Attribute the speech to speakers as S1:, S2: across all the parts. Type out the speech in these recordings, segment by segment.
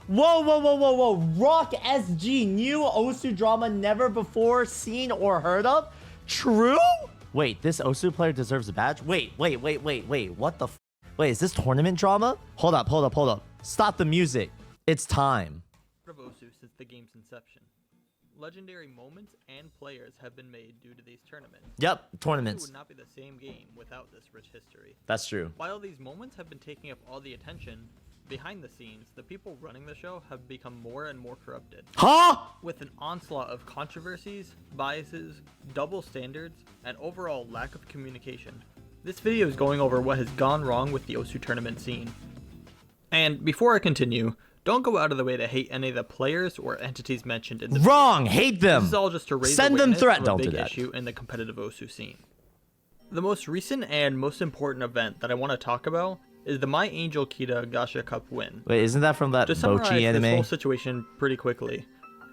S1: Whoa, whoa, whoa, whoa, whoa. Rock SG, new Osu drama never before seen or heard of? True? Wait, this Osu player deserves a badge? Wait. What the f? Wait, is this tournament drama? Hold up. Stop the music. It's time.
S2: Of Osu since the game's inception. Legendary moments and players have been made due to these tournaments.
S1: Yep, tournaments.
S2: It would not be the same game without this rich history.
S1: That's true.
S2: While these moments have been taking up all the attention, behind the scenes, the people running the show have become more and more corrupted.
S1: Huh?
S2: With an onslaught of controversies, biases, double standards, and overall lack of communication. This video is going over what has gone wrong with the Osu tournament scene. And before I continue, don't go out of the way to hate any of the players or entities mentioned in the
S1: Wrong!
S2: video.
S1: Hate them!
S2: This is all just to raise
S1: Send them
S2: awareness
S1: threat.
S2: of a
S1: Don't
S2: big
S1: do that.
S2: issue in the competitive Osu scene. The most recent and most important event that I want to talk about is the My Angel Kita Gacha Cup win.
S1: Wait, isn't that from that
S2: To summarize
S1: Bochi
S2: this
S1: anime?
S2: whole situation pretty quickly,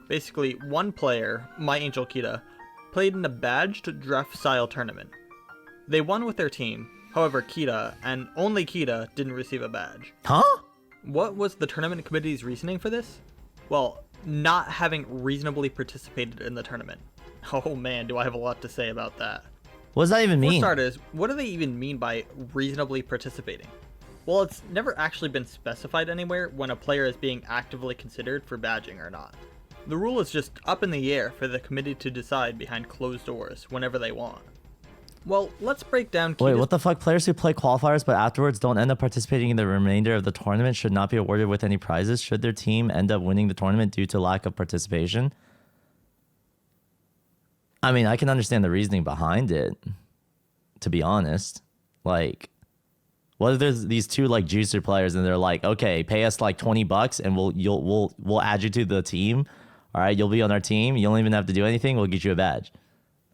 S2: basically one player, My Angel Kita, played in a badged draft style tournament. They won with their team, however Kita, and only Kita, didn't receive a badge.
S1: Huh?
S2: What was the tournament committee's reasoning for this? Well, not having reasonably participated in the tournament. Oh man, do I have a lot to say about that.
S1: What does that even
S2: For
S1: mean?
S2: starters, what do they even mean by reasonably participating? Well, it's never actually been specified anywhere when a player is being actively considered for badging or not. The rule is just up in the air for the committee to decide behind closed doors whenever they want. Well, let's break down
S1: Wait,
S2: Kita's
S1: what the fuck? Players who play qualifiers but afterwards don't end up participating in the remainder of the tournament should not be awarded with any prizes should their team end up winning the tournament due to lack of participation? I mean, I can understand the reasoning behind it, to be honest. Like, what if there's these two like juicer players and they're like, okay, pay us like $20 and we'll add you to the team. All right, you'll be on our team. You don't even have to do anything. We'll get you a badge.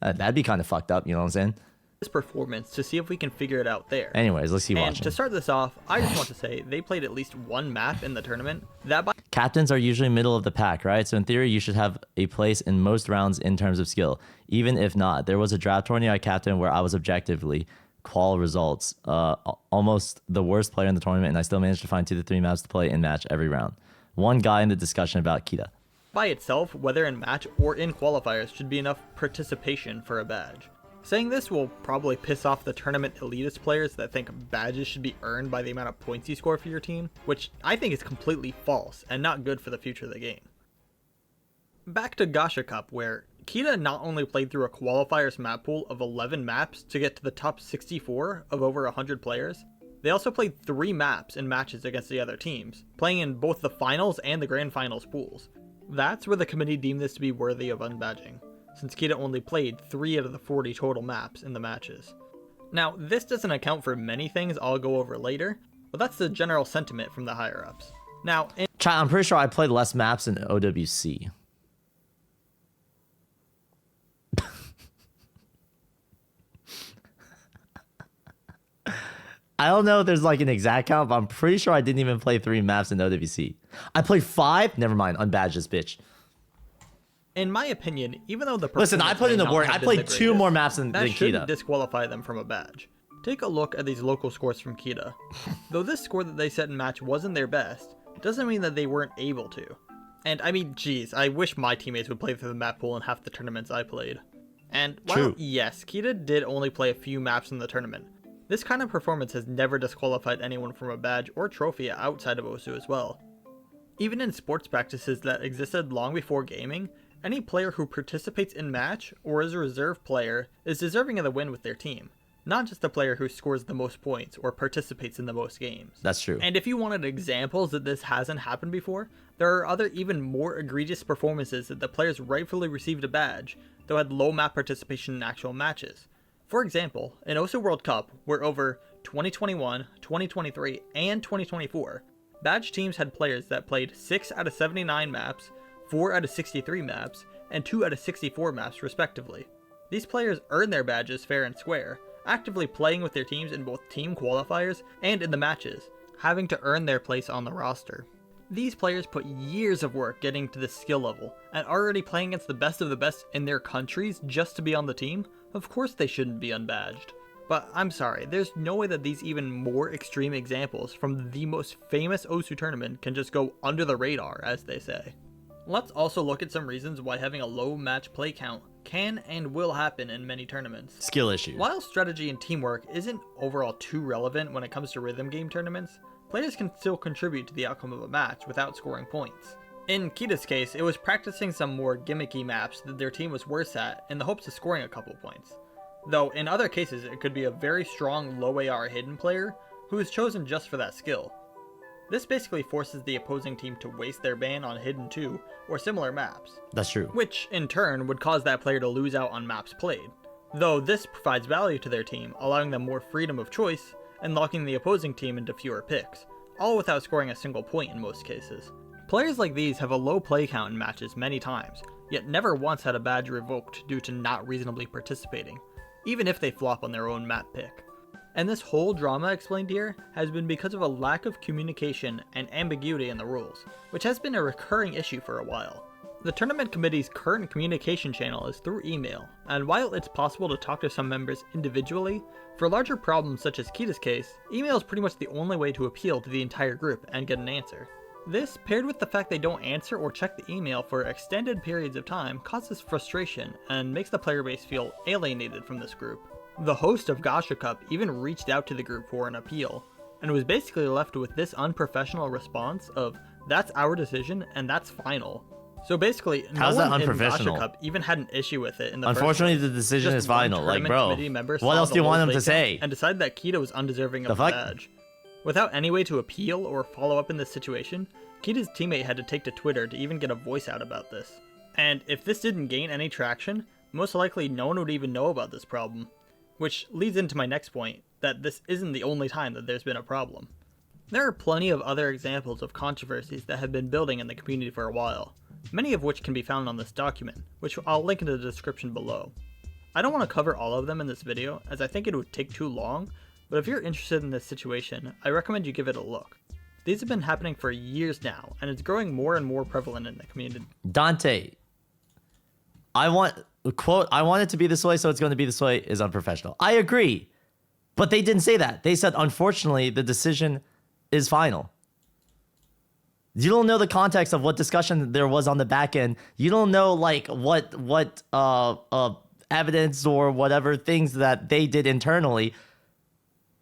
S1: That'd be kind of fucked up, you know what I'm saying?
S2: performance to see if we can figure it out there.
S1: Anyways, let's keep
S2: And
S1: watching.
S2: to start this off, I just want to say they played at least one map in the tournament. That by
S1: Captains are usually middle of the pack, right? So in theory, you should have a place in most rounds in terms of skill. Even if not, there was a draft tournament I captained where I was objectively qual results, almost the worst player in the tournament, and I still managed to find 2 to 3 maps to play in match every round. One guy in the discussion about Kita.
S2: by itself, whether in match or in qualifiers, should be enough participation for a badge. Saying this will probably piss off the tournament elitist players that think badges should be earned by the amount of points you score for your team, which I think is completely false and not good for the future of the game. Back to Gacha Cup, where Kita not only played through a qualifiers map pool of 11 maps to get to the top 64 of over 100 players, they also played 3 maps in matches against the other teams, playing in both the finals and the grand finals pools. That's where the committee deemed this to be worthy of unbadging, since Kita only played 3 out of the 40 total maps in the matches. Now, this doesn't account for many things I'll go over later, but that's the general sentiment from the higher-ups. Now,
S1: Chat, I'm pretty sure I played less maps in OWC. I don't know if there's like an exact count, but I'm pretty sure I didn't even play 3 maps in OWC. I played 5? Never mind, unbadge this bitch.
S2: in my opinion, even though the
S1: Listen, I put in the work. I played 2 more maps than
S2: that shouldn't
S1: Kita.
S2: disqualify them from a badge. Take a look at these local scores from Kita. Though this score that they set in match wasn't their best, doesn't mean that they weren't able to. And I mean, geez, I wish my teammates would play through the map pool in half the tournaments I played. And while,
S1: True.
S2: yes, Kita did only play a few maps in the tournament, this kind of performance has never disqualified anyone from a badge or trophy outside of Osu as well. Even in sports practices that existed long before gaming, any player who participates in match or is a reserve player is deserving of the win with their team, not just the player who scores the most points or participates in the most games.
S1: That's true.
S2: And if you wanted examples that this hasn't happened before, there are other even more egregious performances that the players rightfully received a badge, though had low map participation in actual matches. For example, in Osu World Cup, where over 2021, 2023, and 2024, badge teams had players that played 6 out of 79 maps, 4 out of 63 maps, and 2 out of 64 maps respectively. These players earned their badges fair and square, actively playing with their teams in both team qualifiers and in the matches, having to earn their place on the roster. These players put years of work getting to this skill level, and already playing against the best of the best in their countries just to be on the team. Of course they shouldn't be unbadged. But I'm sorry, there's no way that these even more extreme examples from the most famous Osu tournament can just go under the radar, as they say. Let's also look at some reasons why having a low match play count can and will happen in many tournaments.
S1: Skill issues.
S2: While strategy and teamwork isn't overall too relevant when it comes to rhythm game tournaments, players can still contribute to the outcome of a match without scoring points. In Kita's case, it was practicing some more gimmicky maps that their team was worse at in the hopes of scoring a couple points. Though in other cases, it could be a very strong low AR hidden player who is chosen just for that skill. This basically forces the opposing team to waste their ban on Hidden 2 or similar maps.
S1: That's true.
S2: Which, in turn, would cause that player to lose out on maps played. Though this provides value to their team, allowing them more freedom of choice and locking the opposing team into fewer picks, all without scoring a single point in most cases. Players like these have a low play count in matches many times, yet never once had a badge revoked due to not reasonably participating, even if they flop on their own map pick. And this whole drama explained here has been because of a lack of communication and ambiguity in the rules, which has been a recurring issue for a while. The tournament committee's current communication channel is through email, and while it's possible to talk to some members individually, for larger problems such as Kita's case, email is pretty much the only way to appeal to the entire group and get an answer. This, paired with the fact they don't answer or check the email for extended periods of time, causes frustration and makes the player base feel alienated from this group. The host of Gacha Cup even reached out to the group for an appeal, and was basically left with this unprofessional response of, "That's our decision and that's final." So basically,
S1: how's
S2: no
S1: that
S2: one in
S1: unprofessional?
S2: Gacha Cup even had an issue with it in the
S1: Unfortunately,
S2: first place.
S1: the decision
S2: Just
S1: is
S2: one
S1: final. Like,
S2: tournament
S1: bro,
S2: committee member
S1: what
S2: saw
S1: else
S2: the
S1: do you
S2: whole
S1: want him
S2: play
S1: to
S2: count
S1: say?
S2: and decided that Kita was undeserving of the
S1: fuck?
S2: badge. Without any way to appeal or follow up in this situation, Kita's teammate had to take to Twitter to even get a voice out about this. And if this didn't gain any traction, most likely no one would even know about this problem. Which leads into my next point, that this isn't the only time that there's been a problem. There are plenty of other examples of controversies that have been building in the community for a while, many of which can be found on this document, which I'll link in the description below. I don't want to cover all of them in this video, as I think it would take too long, but if you're interested in this situation, I recommend you give it a look. These have been happening for years now, and it's growing more and more prevalent in the community.
S1: Dante, I want it to be this way, so it's going to be this way is unprofessional. I agree. But they didn't say that. They said, unfortunately, the decision is final. You don't know the context of what discussion there was on the back end. You don't know like what evidence or whatever things that they did internally.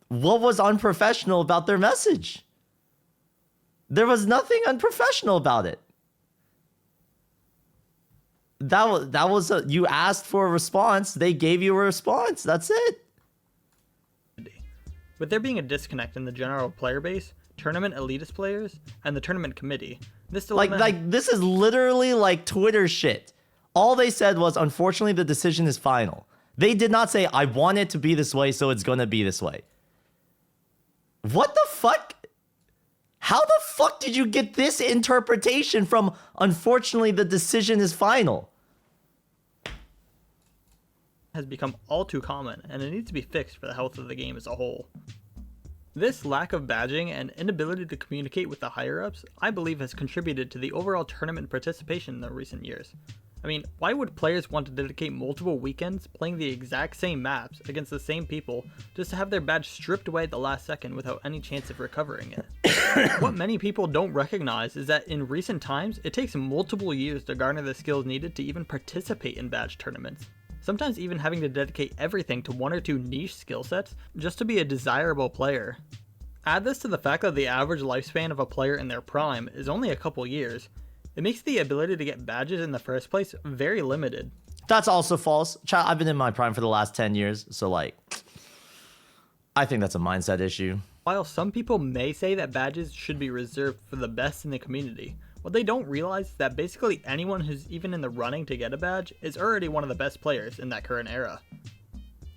S1: What was unprofessional about their message? There was nothing unprofessional about it. That was you asked for a response. They gave you a response. That's it.
S2: With there being a disconnect in the general player base, tournament elitist players, and the tournament committee, this dilemma...
S1: Like this is literally like Twitter shit. All they said was, unfortunately, the decision is final. They did not say, I want it to be this way, so it's gonna be this way. What the fuck? How the fuck did you get this interpretation from, unfortunately, the decision is final?
S2: Has become all too common, and it needs to be fixed for the health of the game as a whole. This lack of badging and inability to communicate with the higher-ups, I believe has contributed to the overall tournament participation in the recent years. I mean, why would players want to dedicate multiple weekends playing the exact same maps against the same people just to have their badge stripped away at the last second without any chance of recovering it? What many people don't recognize is that in recent times, it takes multiple years to garner the skills needed to even participate in badge tournaments. Sometimes even having to dedicate everything to one or two niche skill sets just to be a desirable player. Add this to the fact that the average lifespan of a player in their prime is only a couple years. It makes the ability to get badges in the first place very limited.
S1: That's also false. I've been in my prime for the last 10 years, so like, I think that's a mindset issue.
S2: While some people may say that badges should be reserved for the best in the community, what they don't realize is that basically anyone who's even in the running to get a badge is already one of the best players in that current era.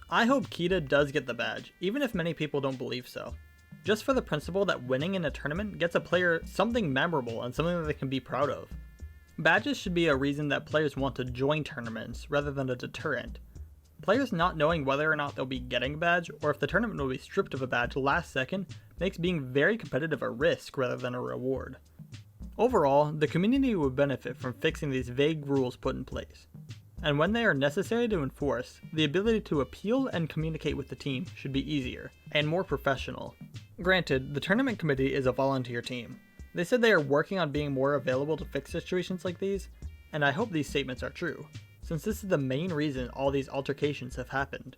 S2: I hope Kita does get the badge, even if many people don't believe so. Just for the principle that winning in a tournament gets a player something memorable and something that they can be proud of. Badges should be a reason that players want to join tournaments rather than a deterrent. Players not knowing whether or not they'll be getting a badge or if the tournament will be stripped of a badge last second makes being very competitive a risk rather than a reward. Overall, the community would benefit from fixing these vague rules put in place. and when they are necessary to enforce, the ability to appeal and communicate with the team should be easier and more professional. Granted, the tournament committee is a volunteer team. They said they are working on being more available to fix situations like these, and I hope these statements are true, since this is the main reason all these altercations have happened.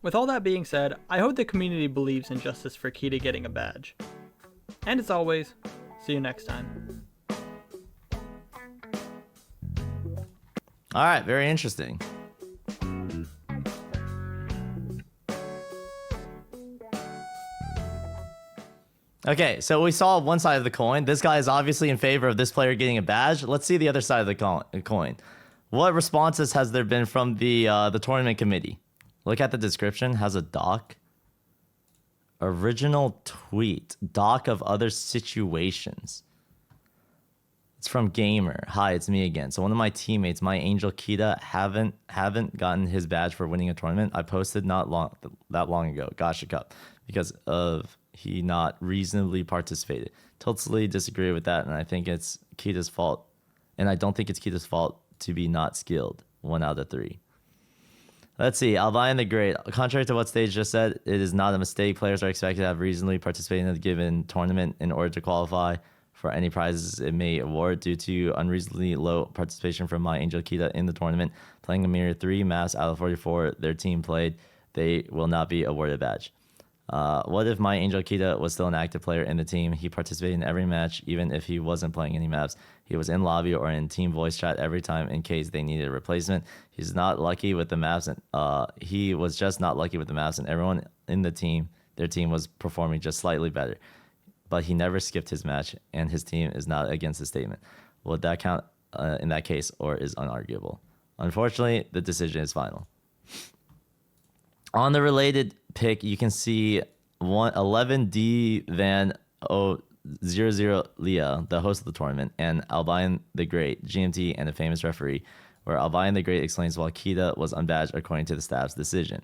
S2: With all that being said, I hope the community believes in justice for Kita getting a badge. And as always, see you next time.
S1: All right, very interesting. Okay, so we saw one side of the coin. This guy is obviously in favor of this player getting a badge. Let's see the other side of the coin. What responses has there been from the tournament committee? Look at the description. Has a doc. Original tweet. Doc of other situations. It's from Gamer. Hi, it's me again. So one of my teammates, my angel Kita, haven't gotten his badge for winning a tournament. I posted not that long ago. Gotcha Cup, because of he not reasonably participated. Totally disagree with that, and I think it's Kita's fault. And I don't think it's Kita's fault to be not skilled. 1 out of 3. Let's see. Albion the Great. Contrary to what Stage just said, it is not a mistake. Players are expected to have reasonably participated in a given tournament in order to qualify for any prizes it may award. Due to unreasonably low participation from my angel Kita in the tournament, playing a mere 3 maps out of 44 their team played, they will not be awarded a badge. What if my angel Kita was still an active player in the team? He participated in every match, even if he wasn't playing any maps. He was in lobby or in team voice chat every time in case they needed a replacement. He's not lucky with the maps, and he was just not lucky with the maps, and everyone in the team, their team was performing just slightly better. But he never skipped his match, and his team is not against the statement. Would that count in that case, or is unarguable? Unfortunately, the decision is final. On the related pick, you can see 11D Van 00 Leah, the host of the tournament, and Albion the Great, GMT, and a famous referee, where Albion the Great explains why Kita was unbadged according to the staff's decision.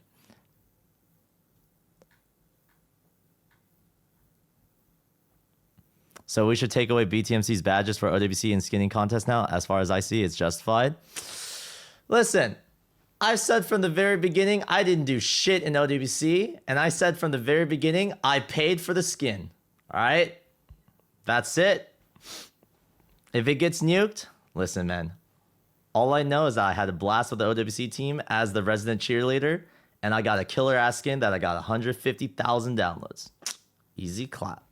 S1: So we should take away BTMC's badges for OWC and skinning contest now. As far as I see, it's justified. Listen, I've said from the very beginning, I didn't do shit in OWC. And I said from the very beginning, I paid for the skin. All right? That's it. If it gets nuked, listen, man. All I know is that I had a blast with the OWC team as the resident cheerleader. And I got a killer ass skin that I got 150,000 downloads. Easy clap.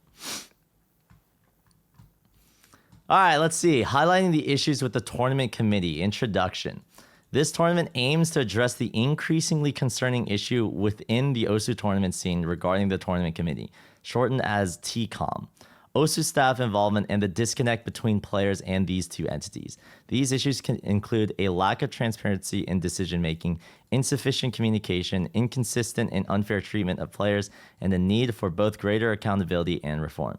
S1: All right, let's see. Highlighting the issues with the tournament committee. Introduction. This tournament aims to address the increasingly concerning issue within the OSU tournament scene regarding the tournament committee, shortened as TCOM. OSU staff involvement and the disconnect between players and these two entities. These issues can include a lack of transparency in decision-making, insufficient communication, inconsistent and unfair treatment of players, and the need for both greater accountability and reform.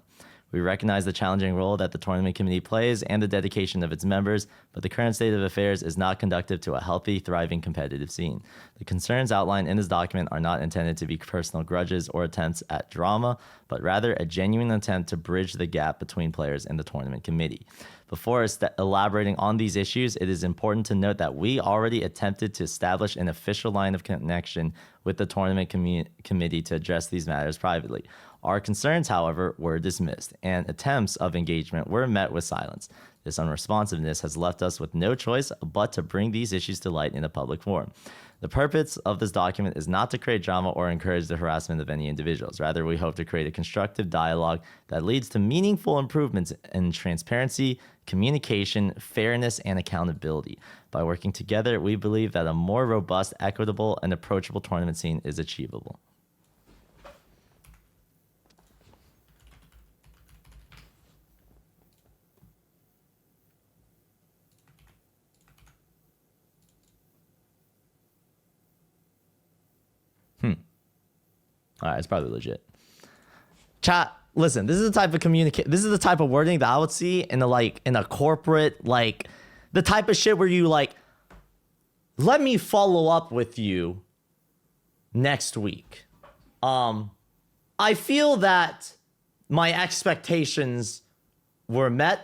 S1: We recognize the challenging role that the tournament committee plays and the dedication of its members, but the current state of affairs is not conducive to a healthy, thriving competitive scene. The concerns outlined in this document are not intended to be personal grudges or attempts at drama, but rather a genuine attempt to bridge the gap between players and the tournament committee. Before elaborating on these issues, it is important to note that we already attempted to establish an official line of connection with the tournament committee to address these matters privately. Our concerns, however, were dismissed, and attempts of engagement were met with silence. This unresponsiveness has left us with no choice but to bring these issues to light in a public forum. The purpose of this document is not to create drama or encourage the harassment of any individuals. Rather, we hope to create a constructive dialogue that leads to meaningful improvements in transparency, communication, fairness, and accountability. By working together, we believe that a more robust, equitable, and approachable tournament scene is achievable. All right, it's probably legit. Chat, listen, this is the type of this is the type of wording that I would see in a corporate, the type of shit where you let me follow up with you next week. I feel that my expectations were met,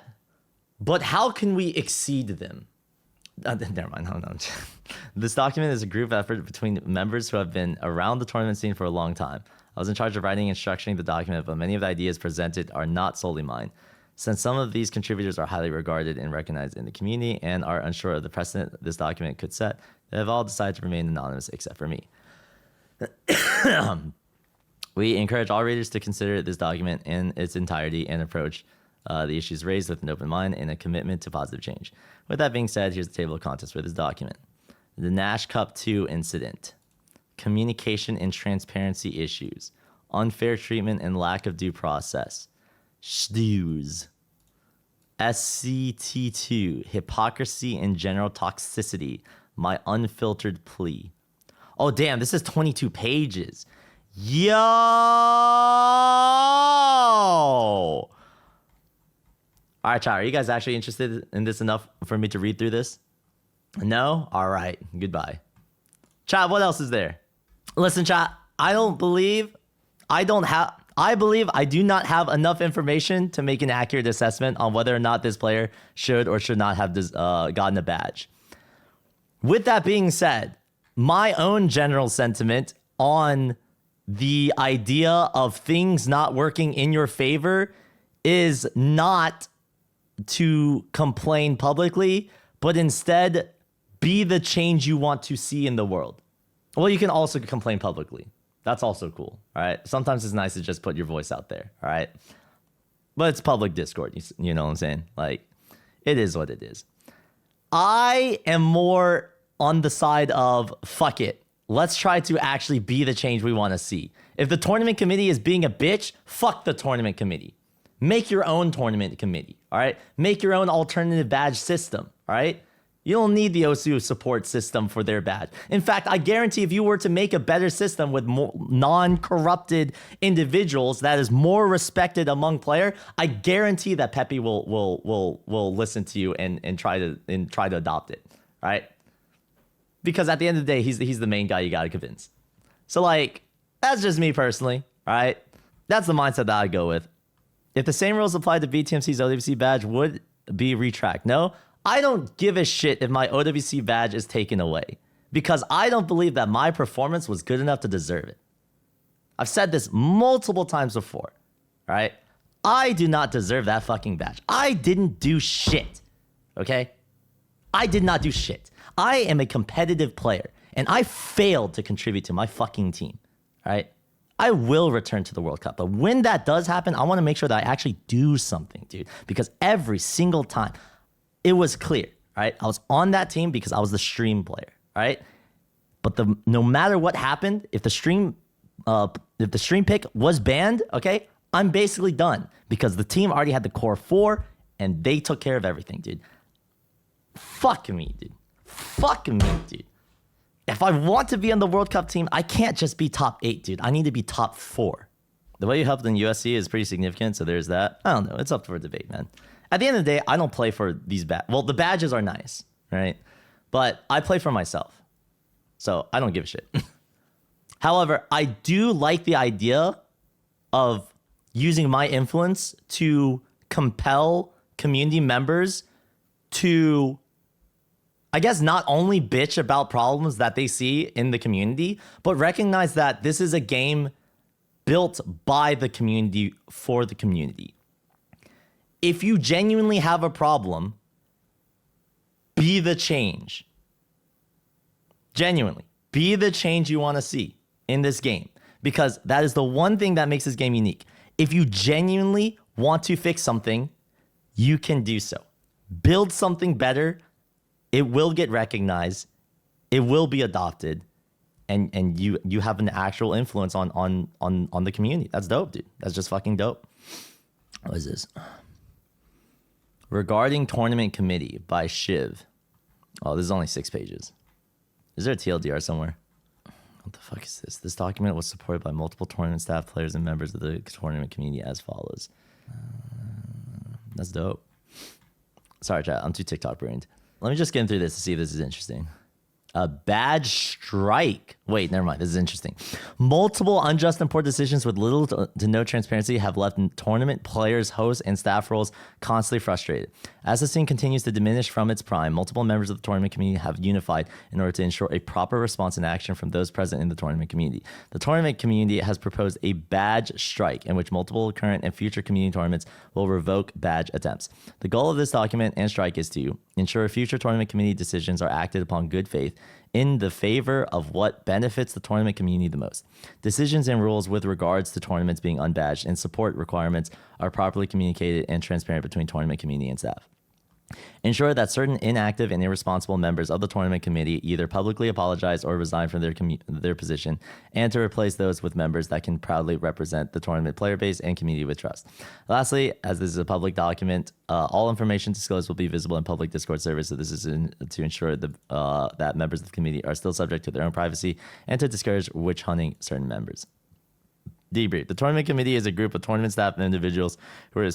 S1: but how can we exceed them? Never mind. No. This document is a group effort between members who have been around the tournament scene for a long time. I was in charge of writing and structuring the document, but many of the ideas presented are not solely mine. Since some of these contributors are highly regarded and recognized in the community and are unsure of the precedent this document could set, they have all decided to remain anonymous except for me. We encourage all readers to consider this document in its entirety and approach the issues raised with an open mind and a commitment to positive change. With that being said, here's the table of contents for this document. The Nash Cup 2 incident. Communication and transparency issues. Unfair treatment and lack of due process. STEWS. SCT2. Hypocrisy and general toxicity. My unfiltered plea. Oh, damn, this is 22 pages. Yo! All right, chat. Are you guys actually interested in this enough for me to read through this? No? All right. Goodbye. Chat, what else is there? Listen, chat, I believe I do not have enough information to make an accurate assessment on whether or not this player should or should not have gotten a badge. With that being said, my own general sentiment on the idea of things not working in your favor is not to complain publicly, but instead be the change you want to see in the world. Well, you can also complain publicly. That's also cool, all right? Sometimes it's nice to just put your voice out there, all right? But it's public Discord, you know what I'm saying? Like, it is what it is. I am more on the side of, fuck it. Let's try to actually be the change we want to see. If the tournament committee is being a bitch, fuck the tournament committee. Make your own tournament committee, all right? Make your own alternative badge system, all right? You don't need the OSU support system for their badge. In fact, I guarantee if you were to make a better system with more non-corrupted individuals that is more respected among player, I guarantee that Pepe will listen to you and try to adopt it, right? Because at the end of the day, he's the main guy you gotta convince. So like, that's just me personally, all right? That's the mindset that I go with. If the same rules applied to BTMC's OWC badge, would be retracked. No, I don't give a shit if my OWC badge is taken away because I don't believe that my performance was good enough to deserve it. I've said this multiple times before, right? I do not deserve that fucking badge. I didn't do shit, okay? I did not do shit. I am a competitive player and I failed to contribute to my fucking team, right? I will return to the World Cup, but when that does happen, I want to make sure that I actually do something, dude, because every single time, it was clear, right? I was on that team because I was the stream player, right? But no matter what happened, if the stream pick was banned, okay, I'm basically done because the team already had the core 4 and they took care of everything, dude. Fuck me, dude. Fuck me, dude. If I want to be on the World Cup team, I can't just be top 8, dude. I need to be top 4. The way you helped in USC is pretty significant, so there's that. I don't know. It's up for debate, man. At the end of the day, I don't play for these well, the badges are nice, right? But I play for myself. So I don't give a shit. However, I do like the idea of using my influence to compel community members to, I guess, not only bitch about problems that they see in the community, but recognize that this is a game built by the community for the community. If you genuinely have a problem, be the change. Genuinely, be the change you want to see in this game, because that is the one thing that makes this game unique. If you genuinely want to fix something, you can do so. Build something better. It will get recognized. It will be adopted, and you have an actual influence on the community. That's dope, dude. That's just fucking dope. What is this? Regarding Tournament Committee by Shiv. Oh, this is only 6 pages. Is there a TLDR somewhere? What the fuck is this? This document was supported by multiple tournament staff, players, and members of the tournament community as follows. That's dope. Sorry, chat. I'm too TikTok brained. Let me just get through this to see if this is interesting. A badge strike Wait, never mind. This is interesting. Multiple unjust and poor decisions with little to no transparency have left tournament players, hosts, and staff roles constantly frustrated. As the scene continues to diminish from its prime, multiple members of the tournament community have unified in order to ensure a proper response and action from those present in the tournament community. The tournament community has proposed a badge strike in which multiple current and future community tournaments will revoke badge attempts. The goal of this document and strike is to ensure future tournament community decisions are acted upon good faith in the favor of what benefits the tournament community the most. Decisions and rules with regards to tournaments being unbadged and support requirements are properly communicated and transparent between tournament community and staff. Ensure that certain inactive and irresponsible members of the tournament committee either publicly apologize or resign from their position, and to replace those with members that can proudly represent the tournament player base and community with trust. Lastly, as this is a public document, all information disclosed will be visible in public Discord servers. So this is to ensure that members of the committee are still subject to their own privacy and to discourage witch hunting certain members. Debrief. The tournament committee is a group of tournament staff and individuals who are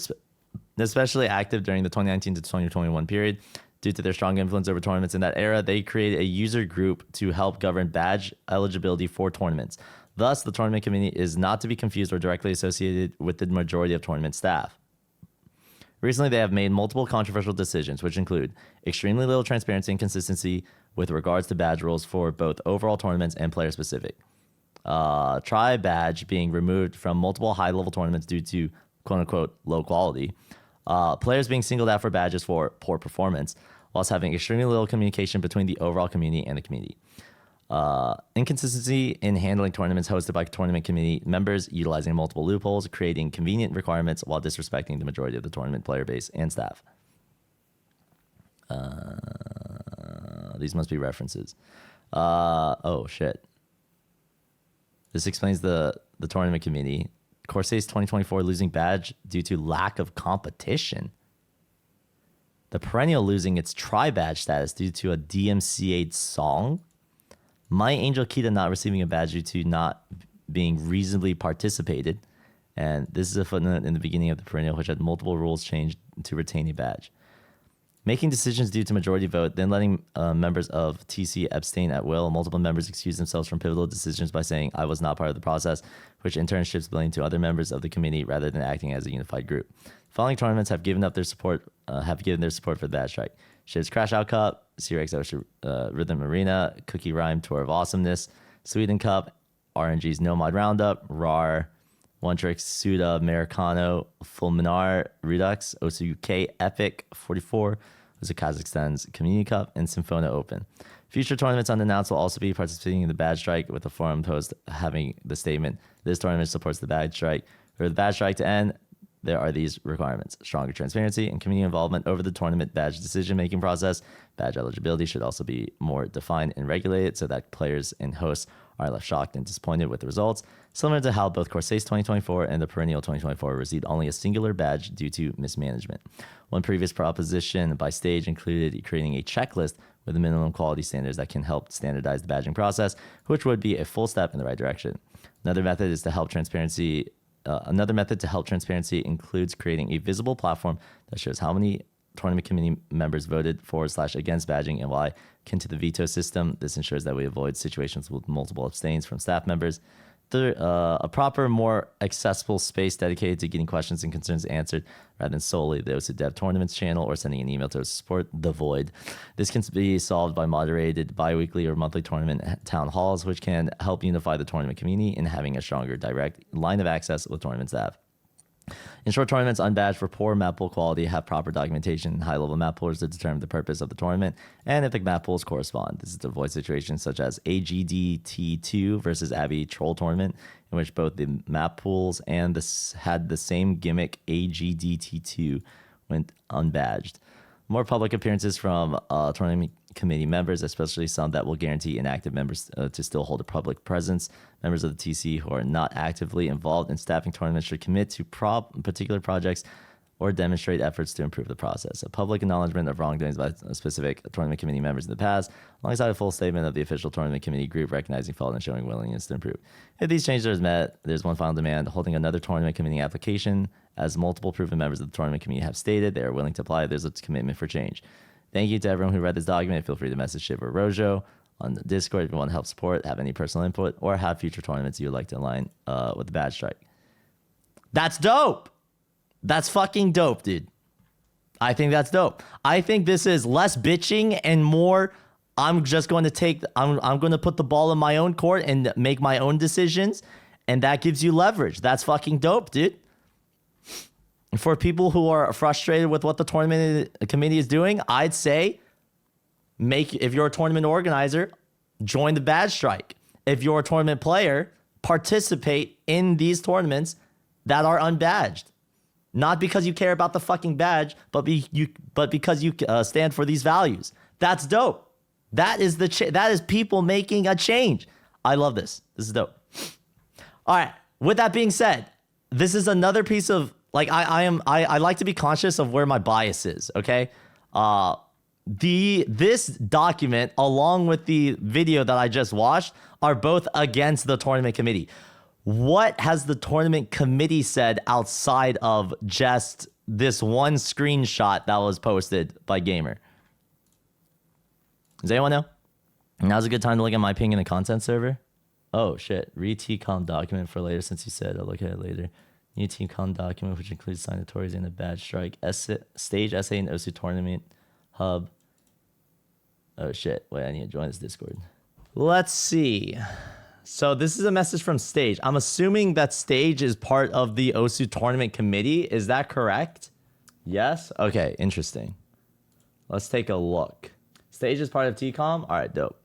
S1: especially active during the 2019 to 2021 period. Due to their strong influence over tournaments in that era, they created a user group to help govern badge eligibility for tournaments. Thus, the tournament committee is not to be confused or directly associated with the majority of tournament staff. Recently, they have made multiple controversial decisions, which include extremely little transparency and consistency with regards to badge rules for both overall tournaments and player-specific. Tri badge being removed from multiple high-level tournaments due to quote-unquote low quality. Players being singled out for badges for poor performance, whilst having extremely little communication between the overall community and the community. Inconsistency in handling tournaments hosted by tournament committee members, utilizing multiple loopholes, creating convenient requirements while disrespecting the majority of the tournament player base and staff. These must be references. Oh, shit. This explains the tournament committee. Corsair's 2024 losing badge due to lack of competition. The perennial losing its tri-badge status due to a DMCA'd song. My Angel Kita not receiving a badge due to not being reasonably participated. And this is a footnote in the beginning of the perennial, which had multiple rules changed to retain a badge. Making decisions due to majority vote, then letting members of TC abstain at will. Multiple members excuse themselves from pivotal decisions by saying, I was not part of the process, which in turn shifts blame to other members of the committee rather than acting as a unified group. Following tournaments have given their support for the badge strike. Shiv's Crash Out Cup, CRX Rhythm Arena, Cookie Rhyme Tour of Awesomeness, Sweden Cup, RNG's Nomad Roundup, RAR, One Trick Suda Americano, Fulminar Redux, OCUK Epic 44, was Kazakhstan's Community Cup, and Symphona Open. Future tournaments unannounced will also be participating in the badge strike, with the forum post having the statement, this tournament supports the badge strike. For the badge strike to end, there are these requirements: stronger transparency and community involvement over the tournament badge decision-making process. Badge eligibility should also be more defined and regulated so that players and hosts are left shocked and disappointed with the results, similar to how both Corsair's 2024 and the Perennial 2024 received only a singular badge due to mismanagement. One previous proposition by Stage included creating a checklist with the minimum quality standards that can help standardize the badging process, which would be a full step in the right direction. Another method to help transparency includes creating a visible platform that shows how many tournament committee members voted for/against badging and why, akin to the veto system. This ensures that we avoid situations with multiple abstains from staff members. A proper, more accessible space dedicated to getting questions and concerns answered rather than solely the OSU Dev Tournaments channel or sending an email to support the void. This can be solved by moderated bi-weekly or monthly tournament town halls, which can help unify the tournament community in having a stronger direct line of access with tournament staff. Ensure tournaments unbadged for poor map pool quality have proper documentation and high-level map poolers to determine the purpose of the tournament and if the map pools correspond. This is to avoid situations such as AGDT2 versus Abbey Troll Tournament, in which both the map pools and had the same gimmick. AGDT2 went unbadged. More public appearances from tournament committee members, especially some that will guarantee inactive members to still hold a public presence. Members of the TC who are not actively involved in staffing tournaments should commit to particular projects or demonstrate efforts to improve the process. A public acknowledgement of wrongdoings by specific tournament committee members in the past, alongside a full statement of the official tournament committee group recognizing fault and showing willingness to improve. If these changes are met, there's one final demand: holding another tournament committee application. As multiple proven members of the tournament committee have stated, they are willing to apply. There's a commitment for change. Thank you to everyone who read this document. Feel free to message Shiv or Rojo on the Discord if you want to help support, have any personal input, or have future tournaments you would like to align with the badge strike. That's dope. That's fucking dope, dude. I think that's dope. I think this is less bitching and more I'm just going to I'm going to put the ball in my own court and make my own decisions, and that gives you leverage. That's fucking dope, dude. For people who are frustrated with what the tournament committee is doing, I'd say if you're a tournament organizer, join the badge strike. If you're a tournament player, participate in these tournaments that are unbadged. Not because you care about the fucking badge, but because you stand for these values. That's dope. That is that is people making a change. I love this. This is dope. All right. With that being said, this is another piece of like I like to be conscious of where my bias is. Okay. This document along with the video that I just watched are both against the tournament committee. What has the tournament committee said outside of just this one screenshot that was posted by Gamer? Does anyone know? Now's a good time to look at my ping in the content server. Oh shit, read TCOM document for later since you said I'll look at it later. New TCOM document which includes signatories and a badge strike, stage essay and OSU tournament hub. Oh shit, wait, I need to join this Discord. Let's see. So this is a message from Stage. I'm assuming that Stage is part of the OSU tournament committee. Is that correct? Yes? Okay, interesting. Let's take a look. Stage is part of TCOM? All right, dope.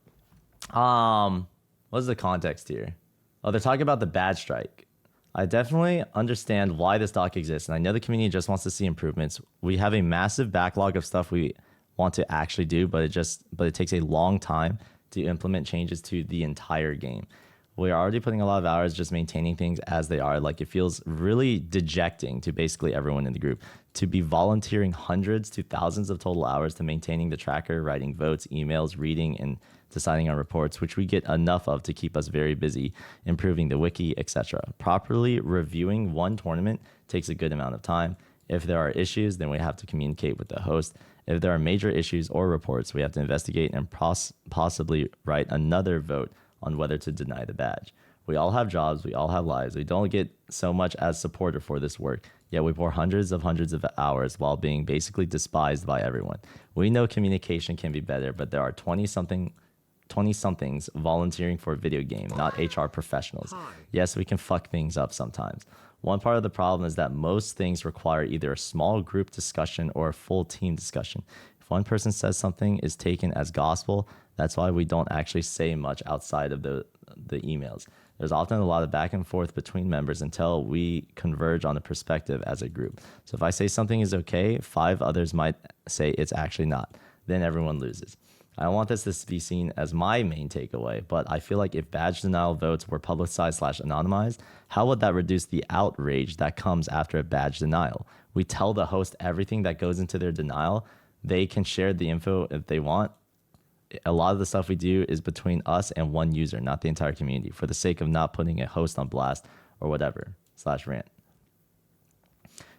S1: What's the context here? Oh, they're talking about the badge strike. I definitely understand why this doc exists, and I know the community just wants to see improvements. We have a massive backlog of stuff we want to actually do, but it takes a long time to implement changes to the entire game. We are already putting a lot of hours just maintaining things as they are. Like, it feels really dejecting to basically everyone in the group to be volunteering hundreds to thousands of total hours to maintaining the tracker, writing votes, emails, reading, and deciding on reports, which we get enough of to keep us very busy, improving the wiki, etc. Properly reviewing one tournament takes a good amount of time. If there are issues, then we have to communicate with the host. If there are major issues or reports, we have to investigate and possibly write another vote on whether to deny the badge. We all have jobs, we all have lives. We don't get so much as supporter for this work, yet we pour hundreds of hours while being basically despised by everyone. We know communication can be better, but there are 20-somethings volunteering for a video game, not HR professionals. Yes, we can fuck things up sometimes. One part of the problem is that most things require either a small group discussion or a full team discussion. If one person says something is taken as gospel, that's why we don't actually say much outside of the emails. There's often a lot of back and forth between members until we converge on a perspective as a group. So if I say something is okay, 5 others might say it's actually not. Then everyone loses. I don't want this to be seen as my main takeaway, but I feel like if badge denial votes were publicized/anonymized, how would that reduce the outrage that comes after a badge denial? We tell the host everything that goes into their denial. They can share the info if they want. A lot of the stuff we do is between us and one user, not the entire community, for the sake of not putting a host on blast or whatever, /rant.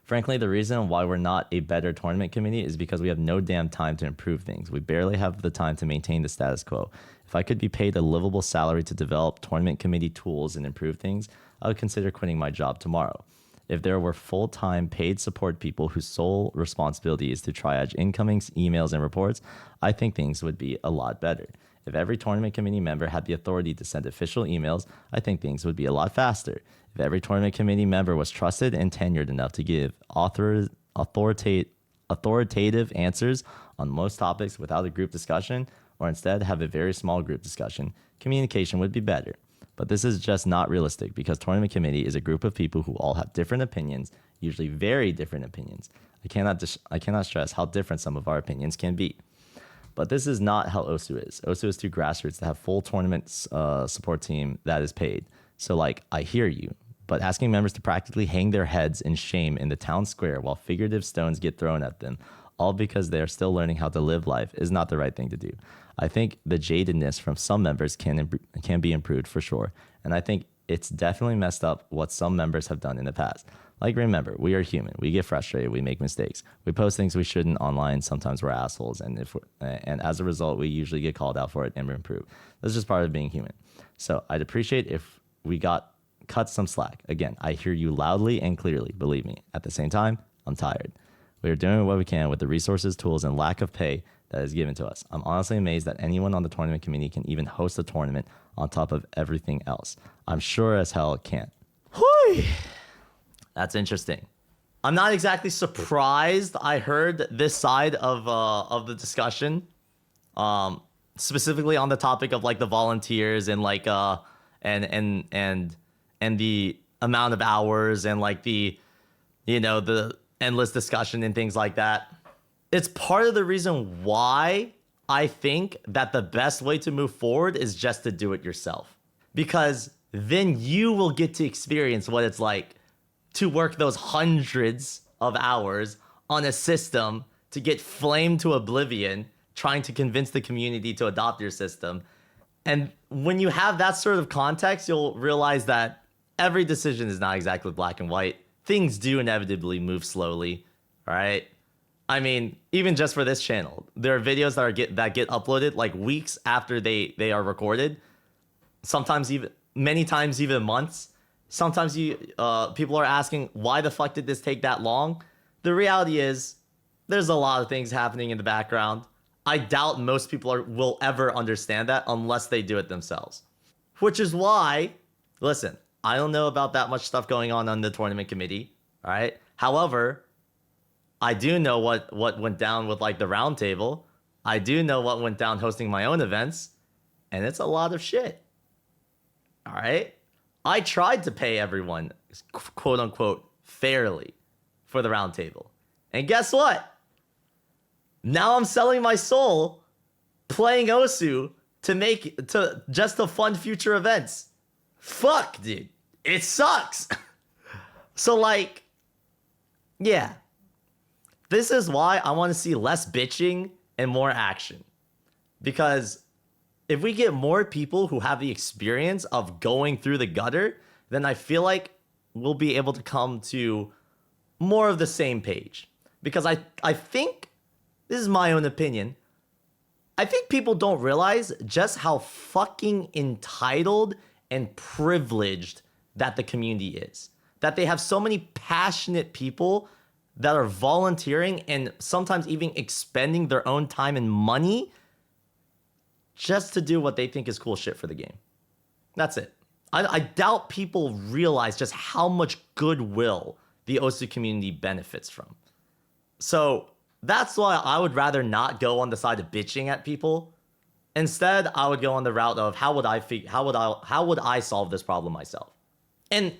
S1: Frankly, the reason why we're not a better tournament committee is because we have no damn time to improve things. We barely have the time to maintain the status quo. If I could be paid a livable salary to develop tournament committee tools and improve things, I would consider quitting my job tomorrow. If there were full-time paid support people whose sole responsibility is to triage incoming emails and reports, I think things would be a lot better. If every tournament committee member had the authority to send official emails, I think things would be a lot faster. If every tournament committee member was trusted and tenured enough to give authoritative answers on most topics without a group discussion, or instead have a very small group discussion, communication would be better. But this is just not realistic because tournament committee is a group of people who all have different opinions, usually very different opinions. I cannot stress how different some of our opinions can be. But this is not how OSU is. OSU is too grassroots to have full tournament support team that is paid. So I hear you, but asking members to practically hang their heads in shame in the town square while figurative stones get thrown at them, all because they are still learning how to live life, is not the right thing to do. I think the jadedness from some members can be improved for sure, and I think it's definitely messed up what some members have done in the past. Like, remember, we are human. We get frustrated. We make mistakes. We post things we shouldn't online. Sometimes we're assholes, and and as a result, we usually get called out for it and we improve. That's just part of being human. So I'd appreciate if we cut some slack. Again, I hear you loudly and clearly. Believe me. At the same time, I'm tired. We are doing what we can with the resources, tools, and lack of pay that is given to us. I'm honestly amazed that anyone on the tournament committee can even host a tournament on top of everything else. I'm sure as hell it can't. Whew. That's interesting. I'm not exactly surprised I heard this side of the discussion, specifically on the topic of like the volunteers and like and the amount of hours and like the endless discussion and things like that. It's part of the reason why I think that the best way to move forward is just to do it yourself, because then you will get to experience what it's like to work those hundreds of hours on a system to get flamed to oblivion, trying to convince the community to adopt your system. And when you have that sort of context, you'll realize that every decision is not exactly black and white. Things do inevitably move slowly, right? I mean, even just for this channel, there are videos that get uploaded like weeks after they are recorded. Sometimes even many times even months. Sometimes people are asking, why the fuck did this take that long? The reality is there's a lot of things happening in the background. I doubt most people will ever understand that unless they do it themselves. Which is why, listen, I don't know about that much stuff going on the tournament committee, all right? However, I do know what went down with like the round table. I do know what went down hosting my own events, and it's a lot of shit. All right? I tried to pay everyone, quote unquote, fairly for the round table. And guess what? Now I'm selling my soul playing Osu to fund future events. Fuck, dude. It sucks. So like, yeah. This is why I want to see less bitching and more action. Because if we get more people who have the experience of going through the gutter, then I feel like we'll be able to come to more of the same page. Because I think, this is my own opinion, I think people don't realize just how fucking entitled and privileged that the community is. That they have so many passionate people that are volunteering and sometimes even expending their own time and money just to do what they think is cool shit for the game. That's it. I doubt people realize just how much goodwill the OSU community benefits from. So that's why I would rather not go on the side of bitching at people. Instead, I would go on the route of how would I solve this problem myself? And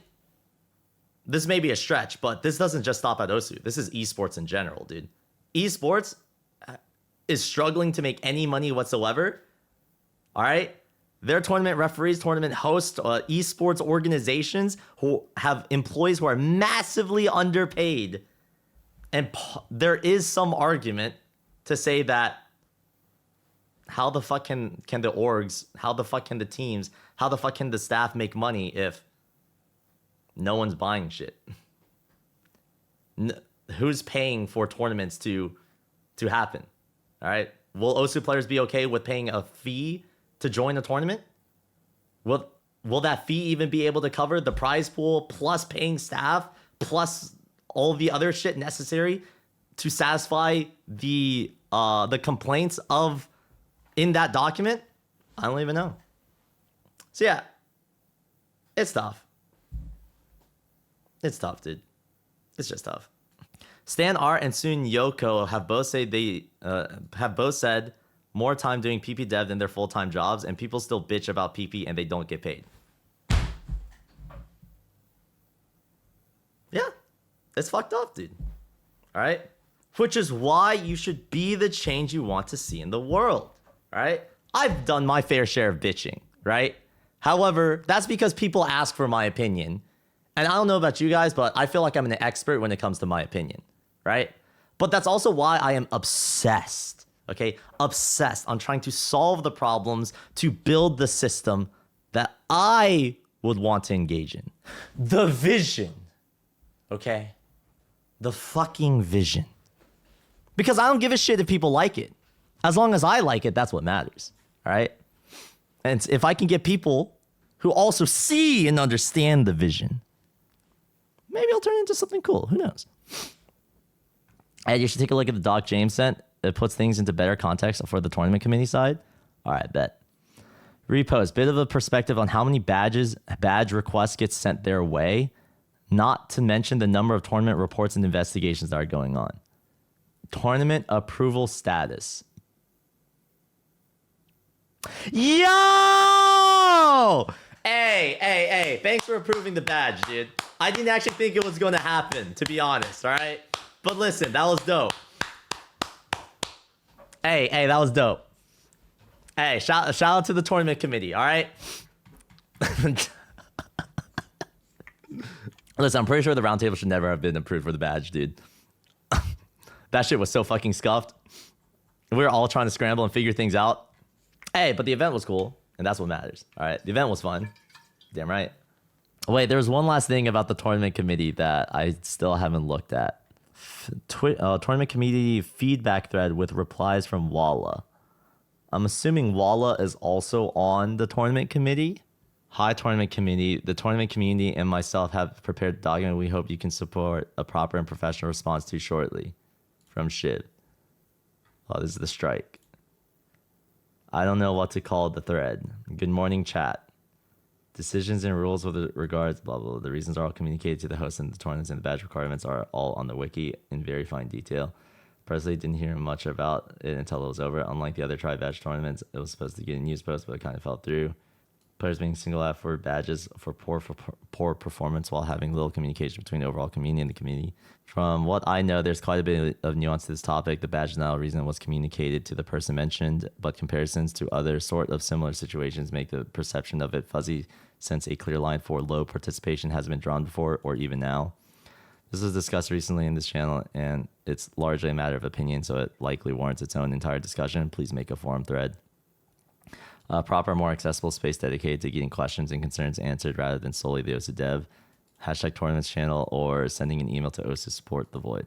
S1: this may be a stretch, but this doesn't just stop at OSU. This is esports in general, dude. Esports is struggling to make any money whatsoever. All right? Their tournament referees, tournament hosts, esports organizations who have employees who are massively underpaid. And there is some argument to say that how the fuck can the orgs, how the fuck can the teams, how the fuck can the staff make money if no one's buying shit? Who's paying for tournaments to happen? All right. Will OSU players be okay with paying a fee to join a tournament? Will that fee even be able to cover the prize pool plus paying staff plus all the other shit necessary to satisfy the complaints of in that document? I don't even know. So yeah, it's tough. It's tough, dude. It's just tough. Stan R and Soon Yoko have both said more time doing PP dev than their full-time jobs, and people still bitch about PP and they don't get paid. Yeah, it's fucked up, dude. All right? Which is why you should be the change you want to see in the world. All right? I've done my fair share of bitching, right? However, that's because people ask for my opinion. And I don't know about you guys, but I feel like I'm an expert when it comes to my opinion, right? But that's also why I am obsessed, okay? Obsessed on trying to solve the problems to build the system that I would want to engage in. The vision Okay? The fucking vision. Because I don't give a shit if people like it. As long as I like it, that's what matters. All right? And if I can get people who also see and understand the vision, maybe I'll turn it into something cool. Who knows? And you should take a look at the doc James sent. It puts things into better context for the tournament committee side. All right, bet. Repost. Bit of a perspective on how many badge requests get sent their way. Not to mention the number of tournament reports and investigations that are going on. Tournament approval status. Yo! Hey. Thanks for approving the badge, dude. I didn't actually think it was going to happen, to be honest, all right? But listen, that was dope. Hey, that was dope. Hey, shout out to the tournament committee, all right? Listen, I'm pretty sure the roundtable should never have been approved for the badge, dude. That shit was so fucking scuffed. We were all trying to scramble and figure things out. Hey, but the event was cool, and that's what matters. All right, the event was fun. Damn right. Wait, there was one last thing about the tournament committee that I still haven't looked at. Tournament committee feedback thread with replies from Walla. I'm assuming Walla is also on the tournament committee. Hi, tournament committee. The tournament community and myself have prepared a document we hope you can support a proper and professional response to shortly. From Shiv. Oh, this is the strike. I don't know what to call the thread. Good morning, chat. Decisions and rules with regards, blah, blah, blah. The reasons are all communicated to the host, and the tournaments and the badge requirements are all on the wiki in very fine detail. Personally, didn't hear much about it until it was over. Unlike the other tri badge tournaments, it was supposed to get a news post, but it kind of fell through. Players being singled out for badges for poor performance while having little communication between the overall community and the community. From what I know, there's quite a bit of nuance to this topic. The badge denial reason was communicated to the person mentioned, but comparisons to other sort of similar situations make the perception of it fuzzy since a clear line for low participation hasn't been drawn before or even now. This was discussed recently in this channel, and it's largely a matter of opinion, so it likely warrants its own entire discussion. Please make a forum thread. Proper, more accessible space dedicated to getting questions and concerns answered rather than solely the OSA dev. Hashtag tournaments channel or sending an email to OSA support the void.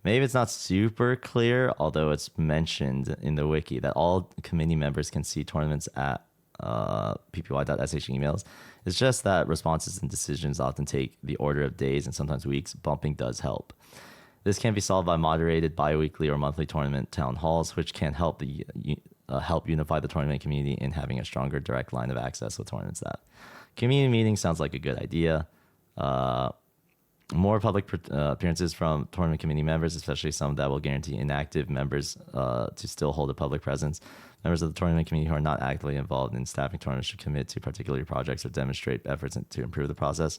S1: Maybe it's not super clear, although it's mentioned in the wiki that all committee members can see tournaments at ppy.sh emails. It's just that responses and decisions often take the order of days and sometimes weeks. Bumping does help. This can be solved by moderated bi-weekly or monthly tournament town halls, which can help help unify the tournament community in having a stronger direct line of access with tournament staff. Community meetings sounds like a good idea. More public appearances from tournament committee members, especially some that will guarantee inactive members to still hold a public presence. Members of the tournament community who are not actively involved in staffing tournaments should commit to particular projects or demonstrate efforts to improve the process.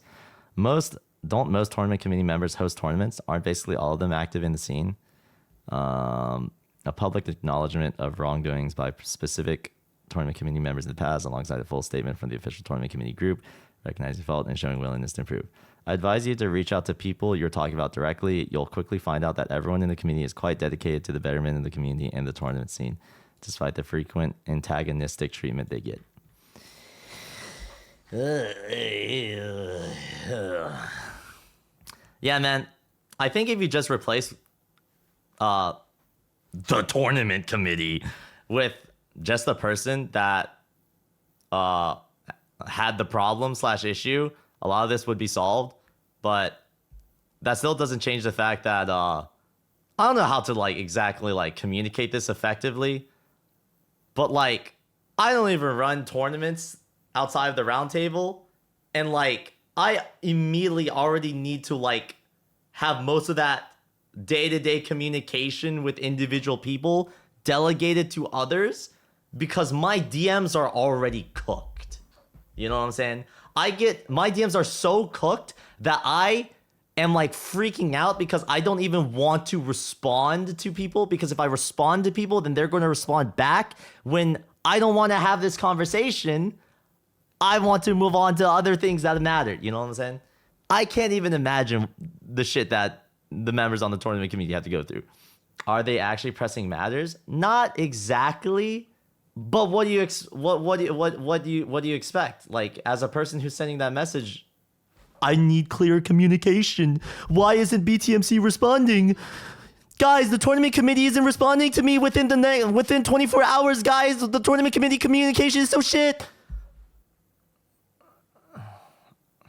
S1: Most tournament committee members host tournaments? Aren't basically all of them active in the scene? A public acknowledgement of wrongdoings by specific tournament committee members in the past, alongside a full statement from the official tournament committee group, recognizing fault and showing willingness to improve. I advise you to reach out to people you're talking about directly. You'll quickly find out that everyone in the community is quite dedicated to the betterment of the community and the tournament scene, despite the frequent antagonistic treatment they get. Yeah, man. I think if you just replace the tournament committee with just the person that had the problem / issue, a lot of this would be solved. But that still doesn't change the fact that I don't know how to exactly communicate this effectively. But I don't even run tournaments outside of the roundtable, and I immediately already need to have most of that day-to-day communication with individual people delegated to others because my DMs are already cooked. You know what I'm saying? My DMs are so cooked that I am freaking out because I don't even want to respond to people, because if I respond to people, then they're going to respond back. When I don't want to have this conversation, I want to move on to other things that matter. You know what I'm saying? I can't even imagine the shit that the members on the tournament committee have to go through. Are they actually pressing matters? Not exactly. But what do you expect? As a person who's sending that message, I need clear communication. Why isn't BTMC responding? Guys, the tournament committee isn't responding to me within 24 hours, guys. The tournament committee communication is so shit.